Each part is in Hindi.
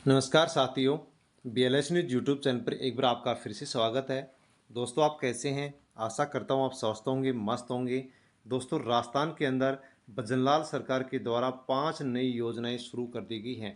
नमस्कार साथियों, BLS न्यूज़ यूट्यूब चैनल पर एक बार आपका फिर से स्वागत है। दोस्तों, आप कैसे हैं? आशा करता हूं आप स्वस्थ होंगे, मस्त होंगे। दोस्तों, राजस्थान के अंदर भजनलाल सरकार के द्वारा 5 नई योजनाएं शुरू कर दी गई हैं।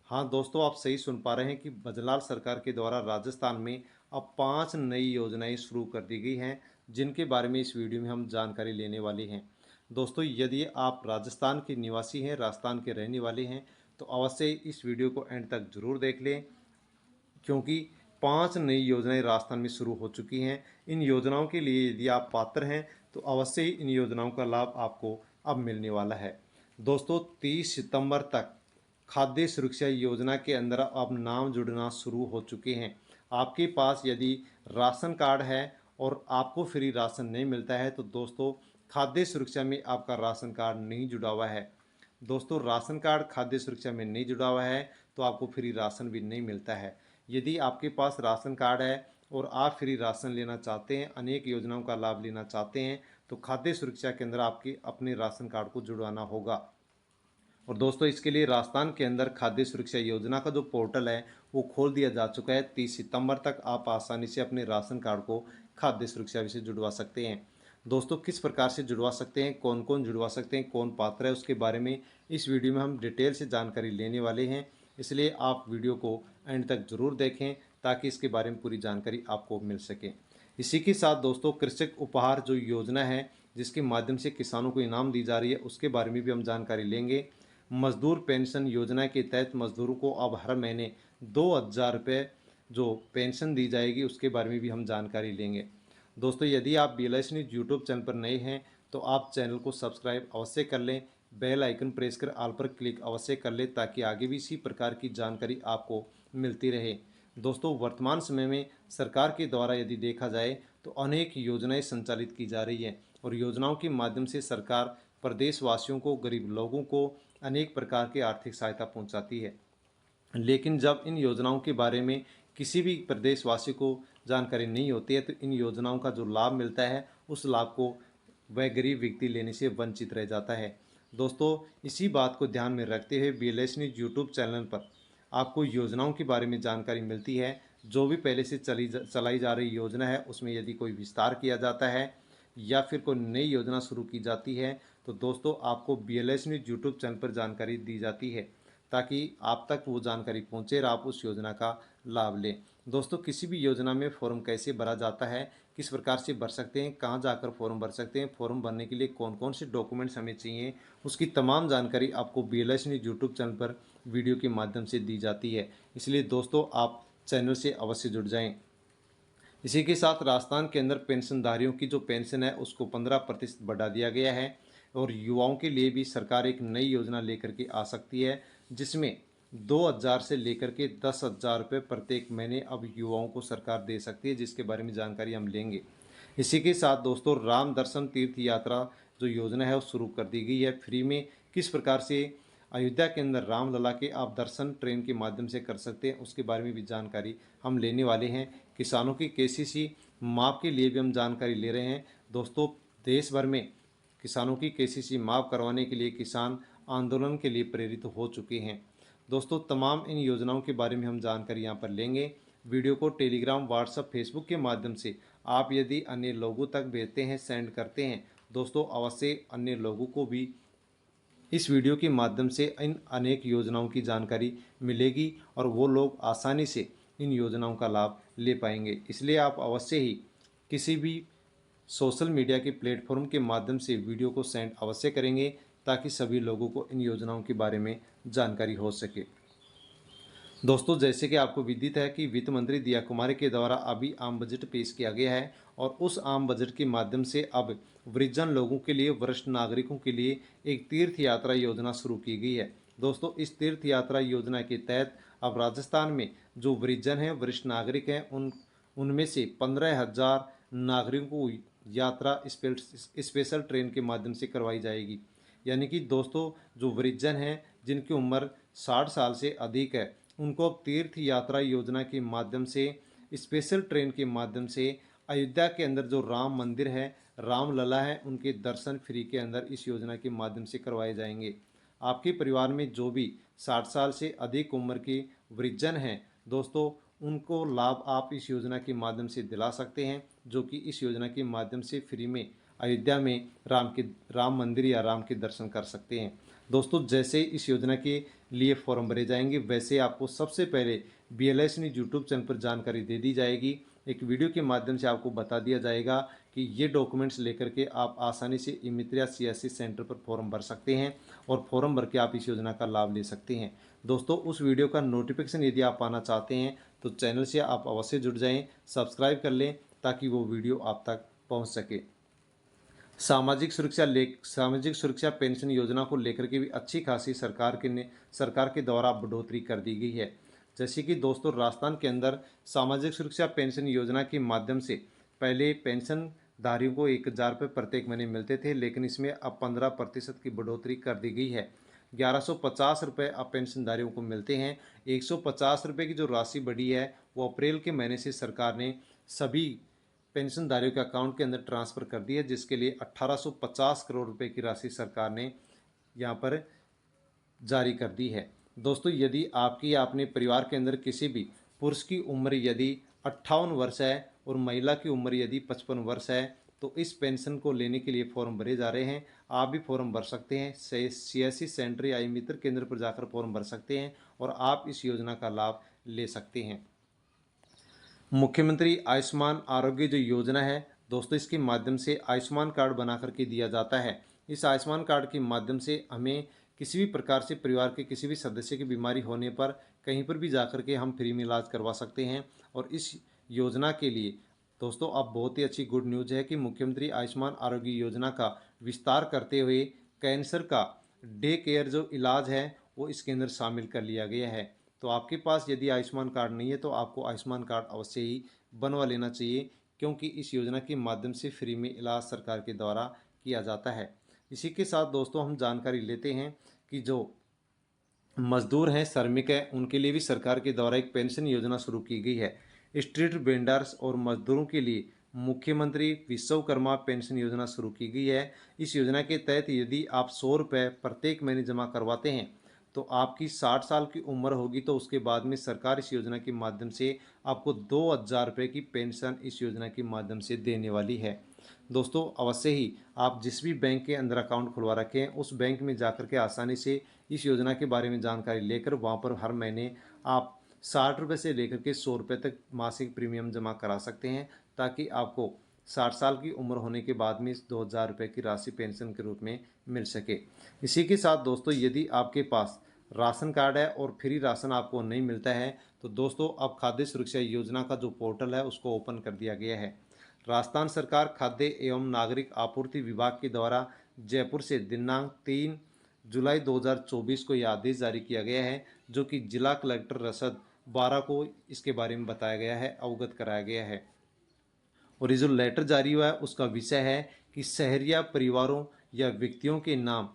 हाँ दोस्तों, आप सही सुन पा रहे हैं कि भजनलाल सरकार के द्वारा राजस्थान में अब 5 नई योजनाएं शुरू कर दी गई हैं, जिनके बारे में इस वीडियो में हम जानकारी लेने वाले हैं। दोस्तों, यदि आप राजस्थान के निवासी हैं, राजस्थान के रहने वाले हैं, तो अवश्य इस वीडियो को एंड तक जरूर देख लें, क्योंकि 5 नई योजनाएं राजस्थान में शुरू हो चुकी हैं। इन योजनाओं के लिए यदि आप पात्र हैं तो अवश्य ही इन योजनाओं का लाभ आपको अब मिलने वाला है। दोस्तों, 30 सितंबर तक खाद्य सुरक्षा योजना के अंदर अब नाम जुड़ना शुरू हो चुके हैं। आपके पास यदि राशन कार्ड है और आपको फ्री राशन नहीं मिलता है तो दोस्तों, खाद्य सुरक्षा में आपका राशन कार्ड नहीं जुड़ा हुआ है। दोस्तों, राशन कार्ड खाद्य सुरक्षा में नहीं जुड़ा हुआ है तो आपको फ्री राशन भी नहीं मिलता है। यदि आपके पास राशन कार्ड है और आप फ्री राशन लेना चाहते हैं, अनेक योजनाओं का लाभ लेना चाहते हैं, तो खाद्य सुरक्षा के अंदर आपके अपने राशन कार्ड को जुड़वाना होगा। और दोस्तों, इसके लिए राजस्थान के अंदर खाद्य सुरक्षा योजना का जो पोर्टल है वो खोल दिया जा चुका है। 30 सितंबर तक आप आसानी से अपने राशन कार्ड को खाद्य सुरक्षा से जुड़वा सकते हैं। दोस्तों, किस प्रकार से जुड़वा सकते हैं, कौन कौन जुड़वा सकते हैं, कौन पात्र है, उसके बारे में इस वीडियो में हम डिटेल से जानकारी लेने वाले हैं। इसलिए आप वीडियो को एंड तक जरूर देखें ताकि इसके बारे में पूरी जानकारी आपको मिल सके। इसी के साथ दोस्तों, कृषक उपहार जो योजना है जिसके माध्यम से किसानों को इनाम दी जा रही है, उसके बारे में भी हम जानकारी लेंगे। मजदूर पेंशन योजना के तहत मजदूरों को अब हर महीने 2,000 रुपये जो पेंशन दी जाएगी, उसके बारे में भी हम जानकारी लेंगे। दोस्तों, यदि आप BLS न्यूज़ यूट्यूब चैनल पर नए हैं तो आप चैनल को सब्सक्राइब अवश्य कर लें, बेल आइकन प्रेस कर ऑल पर क्लिक अवश्य कर लें ताकि आगे भी इसी प्रकार की जानकारी आपको मिलती रहे। दोस्तों, वर्तमान समय में सरकार के द्वारा यदि देखा जाए तो अनेक योजनाएं संचालित की जा रही हैं और योजनाओं के माध्यम से सरकार प्रदेशवासियों को, गरीब लोगों को अनेक प्रकार की आर्थिक सहायता पहुंचाती है। लेकिन जब इन योजनाओं के बारे में किसी भी प्रदेशवासी को जानकारी नहीं होती है तो इन योजनाओं का जो लाभ मिलता है उस लाभ को वह गरीब व्यक्ति लेने से वंचित रह जाता है। दोस्तों, इसी बात को ध्यान में रखते हुए BLS न्यूज़ यूट्यूब चैनल पर आपको योजनाओं के बारे में जानकारी मिलती है। जो भी पहले से चलाई जा रही योजना है उसमें यदि कोई विस्तार किया जाता है या फिर कोई नई योजना शुरू की जाती है तो दोस्तों, आपको BLS न्यूज़ यूट्यूब चैनल पर जानकारी दी जाती है ताकि आप तक वो जानकारी पहुंचे और आप उस योजना का लाभ लें। दोस्तों, किसी भी योजना में फॉर्म कैसे भरा जाता है, किस प्रकार से भर सकते हैं, कहां जाकर फॉर्म भर सकते हैं, फॉर्म भरने के लिए कौन कौन से डॉक्यूमेंट्स हमें चाहिए, उसकी तमाम जानकारी आपको BLS न्यूज़ यूट्यूब चैनल पर वीडियो के माध्यम से दी जाती है। इसलिए दोस्तों, आप चैनल से अवश्य जुड़ जाएँ। इसी के साथ राजस्थान के अंदर पेंशनधारियों की जो पेंशन है उसको 15% बढ़ा दिया गया है और युवाओं के लिए भी सरकार एक नई योजना लेकर के आ सकती है, जिसमें 2,000 से लेकर के 10,000 रुपये प्रत्येक महीने अब युवाओं को सरकार दे सकती है, जिसके बारे में जानकारी हम लेंगे। इसी के साथ दोस्तों, राम दर्शन तीर्थ यात्रा जो योजना है वो शुरू कर दी गई है फ्री में। किस प्रकार से अयोध्या के अंदर रामलला के आप दर्शन ट्रेन के माध्यम से कर सकते हैं, उसके बारे में भी जानकारी हम लेने वाले हैं। किसानों की KCC माफ़ के लिए भी हम जानकारी ले रहे हैं। दोस्तों, देश भर में किसानों की KCC माफ़ करवाने के लिए किसान आंदोलन के लिए प्रेरित हो चुके हैं। दोस्तों, तमाम इन योजनाओं के बारे में हम जानकारी यहाँ पर लेंगे। वीडियो को टेलीग्राम, व्हाट्सएप, फेसबुक के माध्यम से आप यदि अन्य लोगों तक भेजते हैं, सेंड करते हैं, दोस्तों अवश्य अन्य लोगों को भी इस वीडियो के माध्यम से इन अनेक योजनाओं की जानकारी मिलेगी और वो लोग आसानी से इन योजनाओं का लाभ ले पाएंगे। इसलिए आप अवश्य ही किसी भी सोशल मीडिया के प्लेटफॉर्म के माध्यम से वीडियो को सेंड अवश्य करेंगे ताकि सभी लोगों को इन योजनाओं के बारे में जानकारी हो सके। दोस्तों, जैसे कि आपको विदित है कि वित्त मंत्री दिया कुमारी के द्वारा अभी आम बजट पेश किया गया है और उस आम बजट के माध्यम से अब वृद्धजन लोगों के लिए, वरिष्ठ नागरिकों के लिए एक तीर्थ यात्रा योजना शुरू की गई है। दोस्तों, इस तीर्थ यात्रा योजना के तहत अब राजस्थान में जो वृद्धजन हैं, वरिष्ठ नागरिक हैं, उनमें से 15,000 नागरिकों को यात्रा स्पेशल ट्रेन के माध्यम से करवाई जाएगी। यानी कि दोस्तों, जो वृद्धजन हैं जिनकी उम्र 60 साल से अधिक है, उनको अब तीर्थ यात्रा योजना के माध्यम से, स्पेशल ट्रेन के माध्यम से अयोध्या के अंदर जो राम मंदिर है, रामलला है, उनके दर्शन फ्री के अंदर इस योजना के माध्यम से करवाए जाएंगे। आपके परिवार में जो भी 60 साल से अधिक उम्र के वृद्धजन हैं दोस्तों, उनको लाभ आप इस योजना के माध्यम से दिला सकते हैं, जो कि इस योजना के माध्यम से फ्री में अयोध्या में राम मंदिर या राम के दर्शन कर सकते हैं। दोस्तों, जैसे इस योजना के लिए फॉर्म भरे जाएंगे वैसे आपको सबसे पहले BLS न्यूज़ यूट्यूब चैनल पर जानकारी दे दी जाएगी। एक वीडियो के माध्यम से आपको बता दिया जाएगा कि ये डॉक्यूमेंट्स लेकर के आप आसानी से ई-मित्र या CSC सेंटर पर फॉर्म भर सकते हैं और फॉर्म भर के आप इस योजना का लाभ ले सकते हैं। दोस्तों, उस वीडियो का नोटिफिकेशन यदि आप पाना चाहते हैं तो चैनल से आप अवश्य जुड़ जाएं, सब्सक्राइब कर लें ताकि वो वीडियो आप तक पहुंच सके। सामाजिक सुरक्षा पेंशन योजना को लेकर के भी अच्छी खासी सरकार के द्वारा बढ़ोतरी कर दी गई है। जैसे कि दोस्तों, राजस्थान के अंदर सामाजिक सुरक्षा पेंशन योजना के माध्यम से पहले पेंशन धारियों को 1,000 रुपये प्रत्येक महीने मिलते थे, लेकिन इसमें अब 15% की बढ़ोतरी कर दी गई है। 1150 रुपये अब पेंशनधारियों को मिलते हैं। 150 रुपये की जो राशि बढ़ी है वो अप्रैल के महीने से सरकार ने सभी पेंशनधारियों के अकाउंट के अंदर ट्रांसफ़र कर दी है, जिसके लिए 1850 करोड़ रुपए की राशि सरकार ने यहाँ पर जारी कर दी है। दोस्तों, यदि आपकी या अपने परिवार के अंदर किसी भी पुरुष की उम्र यदि 58 वर्ष है और महिला की उम्र यदि 55 वर्ष है तो इस पेंशन को लेने के लिए फॉर्म भरे जा रहे हैं। आप भी फॉर्म भर सकते हैं। CSC सेंटर या ई-मित्र केंद्र पर जाकर फॉर्म भर सकते हैं और आप इस योजना का लाभ ले सकते हैं। मुख्यमंत्री आयुष्मान आरोग्य जो योजना है दोस्तों, इसके माध्यम से आयुष्मान कार्ड बना करके दिया जाता है। इस आयुष्मान कार्ड के माध्यम से हमें किसी भी प्रकार से परिवार के किसी भी सदस्य की बीमारी होने पर कहीं पर भी जाकर के हम फ्री में इलाज करवा सकते हैं। और इस योजना के लिए दोस्तों अब बहुत ही अच्छी गुड न्यूज़ है कि मुख्यमंत्री आयुष्मान आरोग्य योजना का विस्तार करते हुए कैंसर का डे केयर जो इलाज है वो इसके अंदर शामिल कर लिया गया है। तो आपके पास यदि आयुष्मान कार्ड नहीं है तो आपको आयुष्मान कार्ड अवश्य ही बनवा लेना चाहिए, क्योंकि इस योजना के माध्यम से फ्री में इलाज सरकार के द्वारा किया जाता है। इसी के साथ दोस्तों हम जानकारी लेते हैं कि जो मजदूर हैं, श्रमिक हैं, उनके लिए भी सरकार के द्वारा एक पेंशन योजना शुरू की गई है। स्ट्रीट वेंडर्स और मजदूरों के लिए मुख्यमंत्री विश्वकर्मा पेंशन योजना शुरू की गई है। इस योजना के तहत यदि आप 100 रुपये प्रत्येक महीने जमा करवाते हैं तो आपकी 60 साल की उम्र होगी तो उसके बाद में सरकार इस योजना के माध्यम से आपको 2,000 रुपये की पेंशन इस योजना के माध्यम से देने वाली है। दोस्तों, अवश्य ही आप जिस भी बैंक के अंदर अकाउंट खुलवा रखे हैं उस बैंक में जाकर के आसानी से इस योजना के बारे में जानकारी लेकर वहाँ पर हर महीने आप 60 रुपये से लेकर के 100 रुपये तक मासिक प्रीमियम जमा करा सकते हैं, ताकि आपको 60 साल की उम्र होने के बाद में इस 2,000 रुपये की राशि पेंशन के रूप में मिल सके। इसी के साथ दोस्तों, यदि आपके पास राशन कार्ड है और फ्री राशन आपको नहीं मिलता है तो दोस्तों अब खाद्य सुरक्षा योजना का जो पोर्टल है उसको ओपन कर दिया गया है। राजस्थान सरकार खाद्य एवं नागरिक आपूर्ति विभाग के द्वारा जयपुर से दिनांक 3 जुलाई 2024 को यह आदेश जारी किया गया है, जो कि जिला कलेक्टर रसद 12 को इसके बारे में बताया गया है, अवगत कराया गया है। और ये जो लेटर जारी हुआ है उसका विषय है कि शहरिया परिवारों या व्यक्तियों के नाम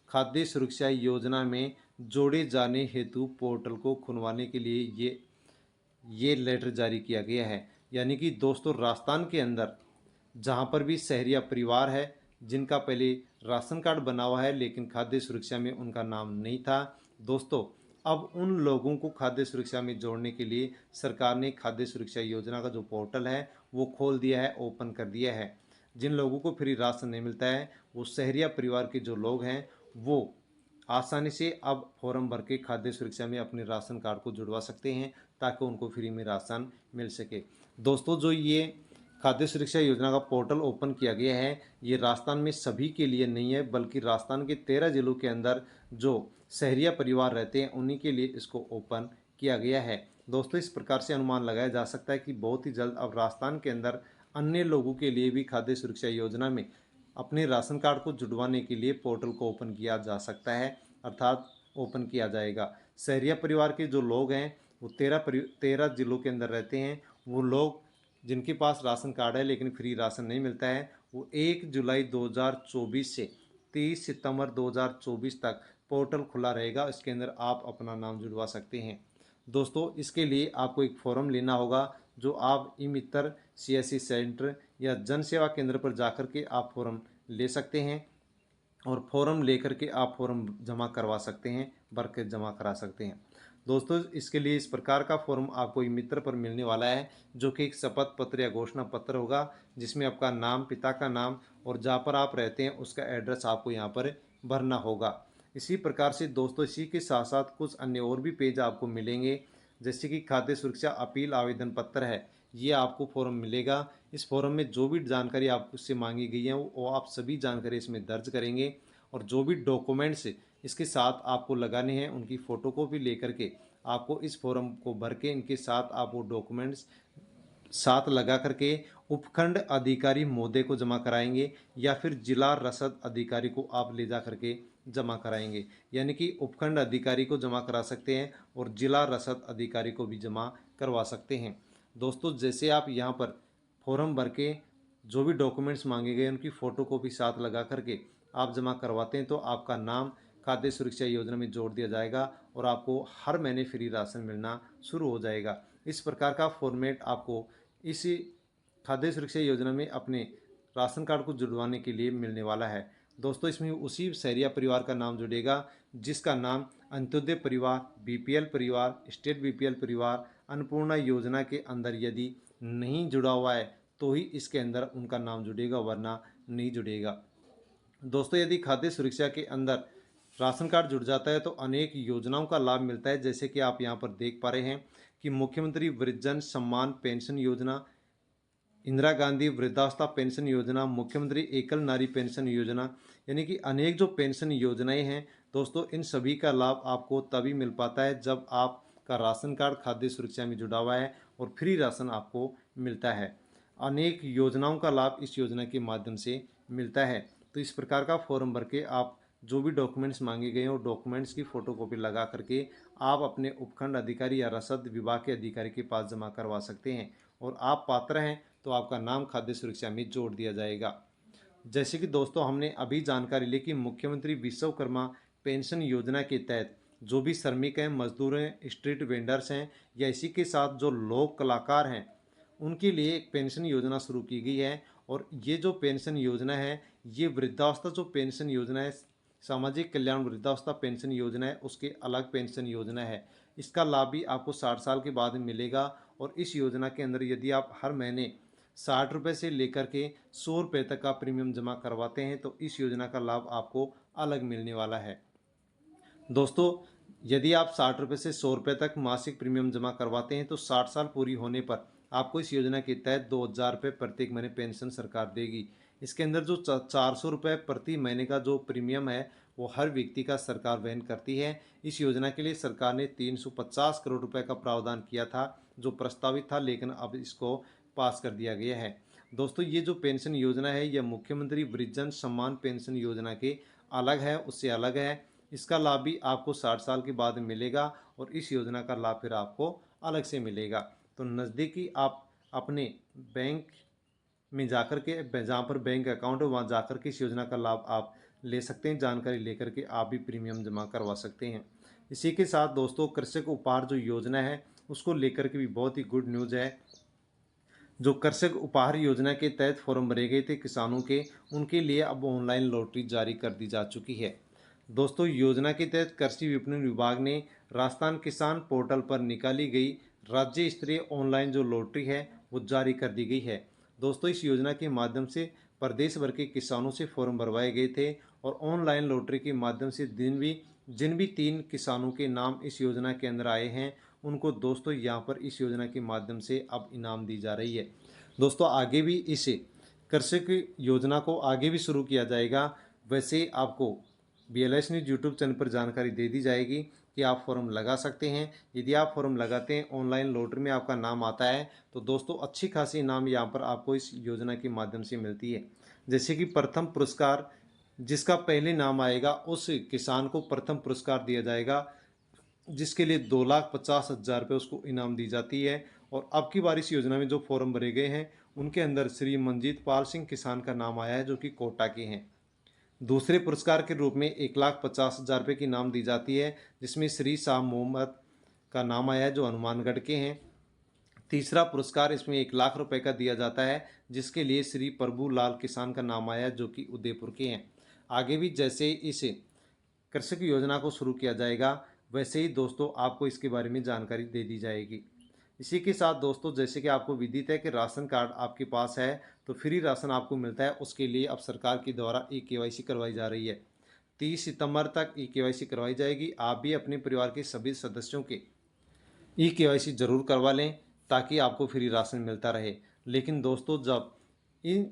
खाद्य सुरक्षा योजना में जोड़े जाने हेतु पोर्टल को खुलवाने के लिए ये लेटर जारी किया गया है। यानी कि दोस्तों, राजस्थान के अंदर जहाँ पर भी शहरिया परिवार है जिनका पहले राशन कार्ड बना हुआ है लेकिन खाद्य सुरक्षा में उनका नाम नहीं था, दोस्तों अब उन लोगों को खाद्य सुरक्षा में जोड़ने के लिए सरकार ने खाद्य सुरक्षा योजना का जो पोर्टल है वो खोल दिया है, ओपन कर दिया है। जिन लोगों को फ्री राशन नहीं मिलता है वो शहरिया परिवार के जो लोग हैं वो आसानी से अब फॉर्म भर के खाद्य सुरक्षा में अपने राशन कार्ड को जुड़वा सकते हैं ताकि उनको फ्री में राशन मिल सके। दोस्तों, जो ये खाद्य सुरक्षा योजना का पोर्टल ओपन किया गया है ये राजस्थान में सभी के लिए नहीं है, बल्कि राजस्थान के 13 जिलों के अंदर जो शहरिया परिवार रहते हैं उन्हीं के लिए इसको ओपन किया गया है। दोस्तों, इस प्रकार से अनुमान लगाया जा सकता है कि बहुत ही जल्द अब राजस्थान के अंदर अन्य लोगों के लिए भी खाद्य सुरक्षा योजना में अपने राशन कार्ड को जुड़वाने के लिए पोर्टल को ओपन किया जा सकता है, अर्थात ओपन किया जाएगा। शहरिया परिवार के जो लोग हैं वो 13 जिलों के अंदर रहते हैं, वो लोग जिनके पास राशन कार्ड है लेकिन फ्री राशन नहीं मिलता है वो 1 जुलाई 2024 से 30 सितंबर 2024 तक पोर्टल खुला रहेगा। इसके अंदर आप अपना नाम जुड़वा सकते हैं। दोस्तों, इसके लिए आपको एक फॉर्म लेना होगा जो आप ई-मित्र CSC सेंटर या जन सेवा केंद्र पर जाकर के आप फॉर्म ले सकते हैं और फॉर्म लेकर के आप फॉर्म जमा करवा सकते हैं, भर के जमा करा सकते हैं। दोस्तों इसके लिए इस प्रकार का फॉर्म आपको ई मित्र पर मिलने वाला है, जो कि एक शपथ पत्र या घोषणा पत्र होगा, जिसमें आपका नाम, पिता का नाम और जहाँ पर आप रहते हैं उसका एड्रेस आपको यहाँ पर भरना होगा। इसी प्रकार से दोस्तों इसी के साथ साथ कुछ अन्य और भी पेज आपको मिलेंगे, जैसे कि खाद्य सुरक्षा अपील आवेदन पत्र है, ये आपको फॉर्म मिलेगा। इस फॉर्म में जो भी जानकारी आपसे मांगी गई है वो आप सभी जानकारी इसमें दर्ज करेंगे, और जो भी डॉक्यूमेंट्स इसके साथ आपको लगाने हैं उनकी फ़ोटोकॉपी लेकर के आपको इस फॉर्म को भर के इनके साथ आप वो डॉक्यूमेंट्स साथ लगा करके उपखंड अधिकारी महोदय को जमा कराएंगे, या फिर जिला रसद अधिकारी को आप ले जा करके जमा कराएंगे। यानी कि उपखंड अधिकारी को जमा करा सकते हैं और जिला रसद अधिकारी को भी जमा करवा सकते हैं। दोस्तों जैसे आप यहाँ पर फॉर्म भर के जो भी डॉक्यूमेंट्स मांगे गए उनकी फ़ोटोकॉपी साथ लगा करके आप जमा करवाते हैं तो आपका नाम खाद्य सुरक्षा योजना में जोड़ दिया जाएगा और आपको हर महीने फ्री राशन मिलना शुरू हो जाएगा। इस प्रकार का फॉर्मेट आपको इस खाद्य सुरक्षा योजना में अपने राशन कार्ड को जुड़वाने के लिए मिलने वाला है। दोस्तों इसमें उसी शहरिया परिवार का नाम जुड़ेगा जिसका नाम अंत्योदय परिवार, बीपीएल परिवार, स्टेट बीपीएल परिवार, अन्नपूर्णा योजना के अंदर यदि नहीं जुड़ा हुआ है तो ही इसके अंदर उनका नाम जुड़ेगा, वरना नहीं जुड़ेगा। दोस्तों यदि खाद्य सुरक्षा के अंदर राशन कार्ड जुड़ जाता है तो अनेक योजनाओं का लाभ मिलता है, जैसे कि आप यहाँ पर देख पा रहे हैं कि मुख्यमंत्री वृद्धजन सम्मान पेंशन योजना, इंदिरा गांधी वृद्धावस्था पेंशन योजना, मुख्यमंत्री एकल नारी पेंशन योजना, यानी कि अनेक जो पेंशन योजनाएं हैं दोस्तों, इन सभी का लाभ आपको तभी मिल पाता है जब आपका राशन कार्ड खाद्य सुरक्षा में जुड़ा हुआ है और फ्री राशन आपको मिलता है। अनेक योजनाओं का लाभ इस योजना के माध्यम से मिलता है। तो इस प्रकार का फॉर्म भर के आप जो भी डॉक्यूमेंट्स मांगे गए हैं और डॉक्यूमेंट्स की फ़ोटोकॉपी लगा करके आप अपने उपखंड अधिकारी या रसद विभाग के अधिकारी के पास जमा करवा सकते हैं, और आप पात्र हैं तो आपका नाम खाद्य सुरक्षा में जोड़ दिया जाएगा। जैसे कि दोस्तों हमने अभी जानकारी ली कि मुख्यमंत्री विश्वकर्मा पेंशन योजना के तहत जो भी श्रमिक हैं, मजदूर हैं, स्ट्रीट वेंडर्स हैं या इसी के साथ जो लोक कलाकार हैं, उनके लिए एक पेंशन योजना शुरू की गई है। और ये जो पेंशन योजना है, ये वृद्धावस्था जो पेंशन योजना है, सामाजिक कल्याण वृद्धावस्था पेंशन योजना है, उसके अलग पेंशन योजना है। इसका लाभ भी आपको 60 साल के बाद मिलेगा, और इस योजना के अंदर यदि आप हर महीने 60 रुपये से लेकर के 100 रुपये तक का प्रीमियम जमा करवाते हैं तो इस योजना का लाभ आपको अलग मिलने वाला है। दोस्तों यदि आप 60 रुपये से 100 रुपये तक मासिक प्रीमियम जमा करवाते हैं तो 60 साल पूरी होने पर आपको इस योजना के तहत 2000 रुपये प्रत्येक महीने पेंशन सरकार देगी। इसके अंदर जो 400 रुपये प्रति महीने का जो प्रीमियम है वो हर व्यक्ति का सरकार वहन करती है। इस योजना के लिए सरकार ने 350 करोड़ रुपए का प्रावधान किया था जो प्रस्तावित था, लेकिन अब इसको पास कर दिया गया है। दोस्तों ये जो पेंशन योजना है यह मुख्यमंत्री वृद्धजन सम्मान पेंशन योजना के अलग है, उससे अलग है। इसका लाभ भी आपको 60 साल के बाद मिलेगा और इस योजना का लाभ फिर आपको अलग से मिलेगा। तो नज़दीकी आप अपने बैंक में जाकर के, जहाँ पर बैंक अकाउंट है वहाँ जाकर के इस योजना का लाभ आप ले सकते हैं। जानकारी लेकर के आप भी प्रीमियम जमा करवा सकते हैं। इसी के साथ दोस्तों कृषक उपहार जो योजना है उसको लेकर के भी बहुत ही गुड न्यूज़ है। जो कृषक उपहार योजना के तहत फॉर्म भरे गए थे किसानों के, उनके लिए अब ऑनलाइन लॉटरी जारी कर दी जा चुकी है। दोस्तों योजना के तहत कृषि विपणन विभाग ने राजस्थान किसान पोर्टल पर निकाली गई राज्य स्तरीय ऑनलाइन जो लॉटरी है वो जारी कर दी गई है। दोस्तों इस योजना के माध्यम से प्रदेश भर के किसानों से फॉर्म भरवाए गए थे और ऑनलाइन लॉटरी के माध्यम से जिन भी 3 किसानों के नाम इस योजना के अंदर आए हैं उनको दोस्तों यहाँ पर इस योजना के माध्यम से अब इनाम दी जा रही है। दोस्तों आगे भी इस कृषक योजना को आगे भी शुरू किया जाएगा। वैसे आपको BLS न्यूज़ यूट्यूब चैनल पर जानकारी दे दी जाएगी कि आप फॉर्म लगा सकते हैं। यदि आप फॉर्म लगाते हैं, ऑनलाइन लॉटरी में आपका नाम आता है तो दोस्तों अच्छी खासी इनाम यहाँ पर आपको इस योजना के माध्यम से मिलती है। जैसे कि प्रथम पुरस्कार जिसका पहले नाम आएगा उस किसान को प्रथम पुरस्कार दिया जाएगा, जिसके लिए 2,50,000 रुपये उसको इनाम दी जाती है। और अब की बार इस योजना में जो फॉर्म भरे गए हैं उनके अंदर श्री मंजीत पाल सिंह किसान का नाम आया है जो कि कोटा के हैं। दूसरे पुरस्कार के रूप में 1,50,000 रुपये की इनाम दी जाती है, जिसमें श्री शाह मोहम्मद का नाम आया है जो हनुमानगढ़ के हैं। तीसरा पुरस्कार इसमें 1,00,000 रुपये का दिया जाता है, जिसके लिए श्री प्रभु लाल किसान का नाम आया है जो कि उदयपुर के हैं। आगे भी जैसे इस कृषक योजना को शुरू किया जाएगा, वैसे ही दोस्तों आपको इसके बारे में जानकारी दे दी जाएगी। इसी के साथ दोस्तों, जैसे कि आपको विदित है कि राशन कार्ड आपके पास है तो फ्री राशन आपको मिलता है, उसके लिए अब सरकार के द्वारा ई-केवाईसी करवाई जा रही है। 30 सितंबर तक ई-केवाईसी करवाई जाएगी। आप भी अपने परिवार के सभी सदस्यों के ई-केवाईसी ज़रूर करवा लें ताकि आपको फ्री राशन मिलता रहे। लेकिन दोस्तों, जब इन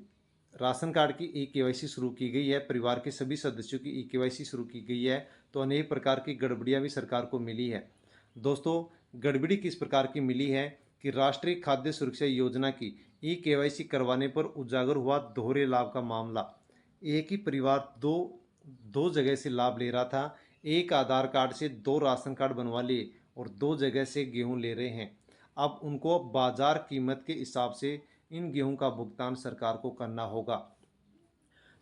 राशन कार्ड की ई-केवाईसी शुरू की गई है, परिवार के सभी सदस्यों की ई-केवाईसी शुरू की गई है, तो अनेक प्रकार की गड़बड़ियाँ भी सरकार को मिली है। दोस्तों, गड़बड़ी किस प्रकार की मिली है कि राष्ट्रीय खाद्य सुरक्षा योजना की ई-केवाईसी करवाने पर उजागर हुआ दोहरे लाभ का मामला। एक ही परिवार दो दो जगह से लाभ ले रहा था। एक आधार कार्ड से 2 राशन कार्ड बनवा लिए और 2 जगह से गेहूँ ले रहे हैं। अब उनको बाज़ार कीमत के हिसाब से इन गेहूँ का भुगतान सरकार को करना होगा।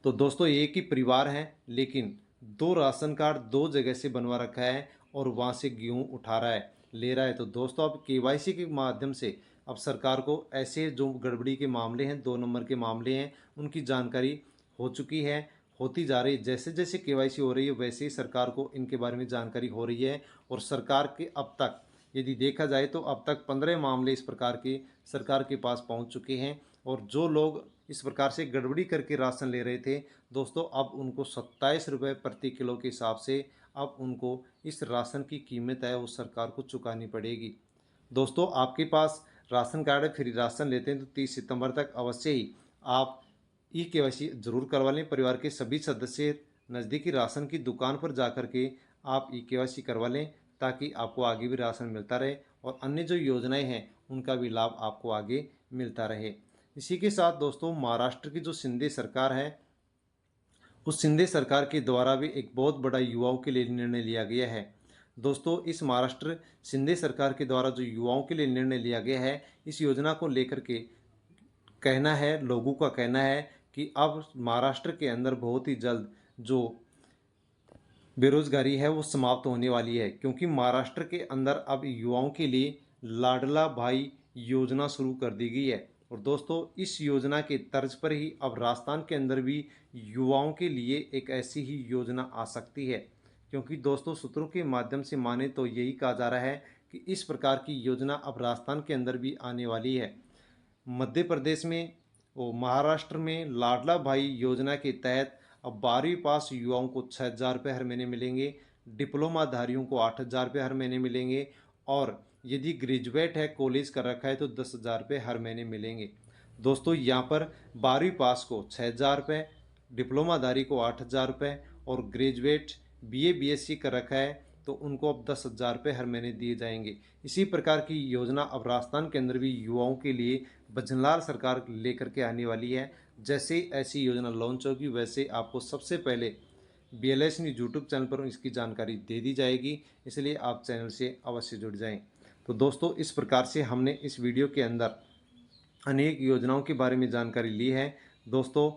तो दोस्तों, एक ही परिवार है लेकिन 2 राशन कार्ड 2 जगह से बनवा रखा है और वहाँ से गेहूँ उठा रहा है, ले रहा है। तो दोस्तों, अब केवाईसी के माध्यम से अब सरकार को ऐसे जो गड़बड़ी के मामले हैं, 2 नंबर के मामले हैं, उनकी जानकारी हो चुकी है, होती जा रही है। जैसे जैसे केवाईसी हो रही है वैसे ही सरकार को इनके बारे में जानकारी हो रही है। और सरकार के अब तक यदि देखा जाए तो अब तक 15 मामले इस प्रकार के सरकार के पास पहुंच चुके हैं। और जो लोग इस प्रकार से गड़बड़ी करके राशन ले रहे थे दोस्तों, अब उनको 27 रुपये प्रति किलो के हिसाब से अब उनको इस राशन की कीमत है वो सरकार को चुकानी पड़ेगी। दोस्तों, आपके पास राशन कार्ड है, फ्री राशन लेते हैं तो 30 सितंबर तक अवश्य ही आप ई-केवाईसी ज़रूर करवा लें। परिवार के सभी सदस्य नज़दीकी राशन की दुकान पर जाकर के आप ई-केवाईसी करवा लें ताकि आपको आगे भी राशन मिलता रहे और अन्य जो योजनाएं हैं उनका भी लाभ आपको आगे मिलता रहे। इसी के साथ दोस्तों, महाराष्ट्र की जो शिंदे सरकार है, उस शिंदे सरकार के द्वारा भी एक बहुत बड़ा युवाओं के लिए निर्णय लिया गया है। दोस्तों, इस महाराष्ट्र शिंदे सरकार के द्वारा जो युवाओं के लिए निर्णय लिया गया है, इस योजना को लेकर के कहना है, लोगों का कहना है कि अब महाराष्ट्र के अंदर बहुत ही जल्द जो बेरोजगारी है वो समाप्त होने वाली है, क्योंकि महाराष्ट्र के अंदर अब युवाओं के लिए लाडला भाई योजना शुरू कर दी गई है। और दोस्तों, इस योजना के तर्ज पर ही अब राजस्थान के अंदर भी युवाओं के लिए एक ऐसी ही योजना आ सकती है। क्योंकि दोस्तों, सूत्रों के माध्यम से माने तो यही कहा जा रहा है कि इस प्रकार की योजना अब राजस्थान के अंदर भी आने वाली है। मध्य प्रदेश में और महाराष्ट्र में लाडला भाई योजना के तहत अब 12वीं पास युवाओं को 6,000 रुपये हर महीने मिलेंगे, डिप्लोमाधारियों को 8,000 रुपये हर महीने मिलेंगे और यदि ग्रेजुएट है, कॉलेज कर रखा है तो 10,000 रुपये हर महीने मिलेंगे। दोस्तों, यहाँ पर 12वीं पास को 6,000 रुपये, डिप्लोमाधारी को 8,000 रुपये और ग्रेजुएट बीए बीएससी कर रखा है तो उनको अब 10,000 रुपये हर महीने दिए जाएंगे। इसी प्रकार की योजना अब राजस्थान के अंदर भी युवाओं के लिए भजनलाल सरकार लेकर के आने वाली है। जैसे ऐसी योजना लॉन्च होगी वैसे आपको सबसे पहले BLS न्यूज़ यूट्यूब चैनल पर इसकी जानकारी दे दी जाएगी, इसलिए आप चैनल से अवश्य जुड़ जाएं। तो दोस्तों, इस प्रकार से हमने इस वीडियो के अंदर अनेक योजनाओं के बारे में जानकारी ली है। दोस्तों,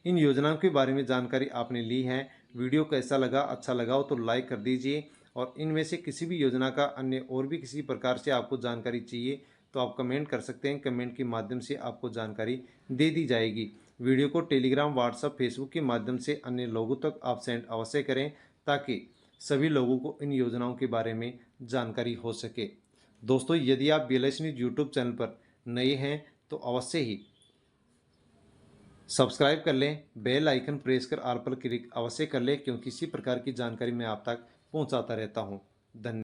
इन योजनाओं के बारे में जानकारी आपने ली है। वीडियो कैसा लगा, अच्छा लगा हो तो लाइक कर दीजिए और इनमें से किसी भी योजना का अन्य और भी किसी प्रकार से आपको जानकारी चाहिए तो आप कमेंट कर सकते हैं। कमेंट के माध्यम से आपको जानकारी दे दी जाएगी। वीडियो को टेलीग्राम, व्हाट्सएप, फेसबुक के माध्यम से अन्य लोगों तक आप सेंड अवश्य करें ताकि सभी लोगों को इन योजनाओं के बारे में जानकारी हो सके। दोस्तों, यदि आप BLS न्यूज़ यूट्यूब चैनल पर नए हैं तो अवश्य ही सब्सक्राइब कर लें, बेल आइकन प्रेस कर ऑल पर क्लिक अवश्य कर लें, क्योंकि इसी प्रकार की जानकारी मैं आप तक पहुंचाता रहता हूं। धन्यवाद।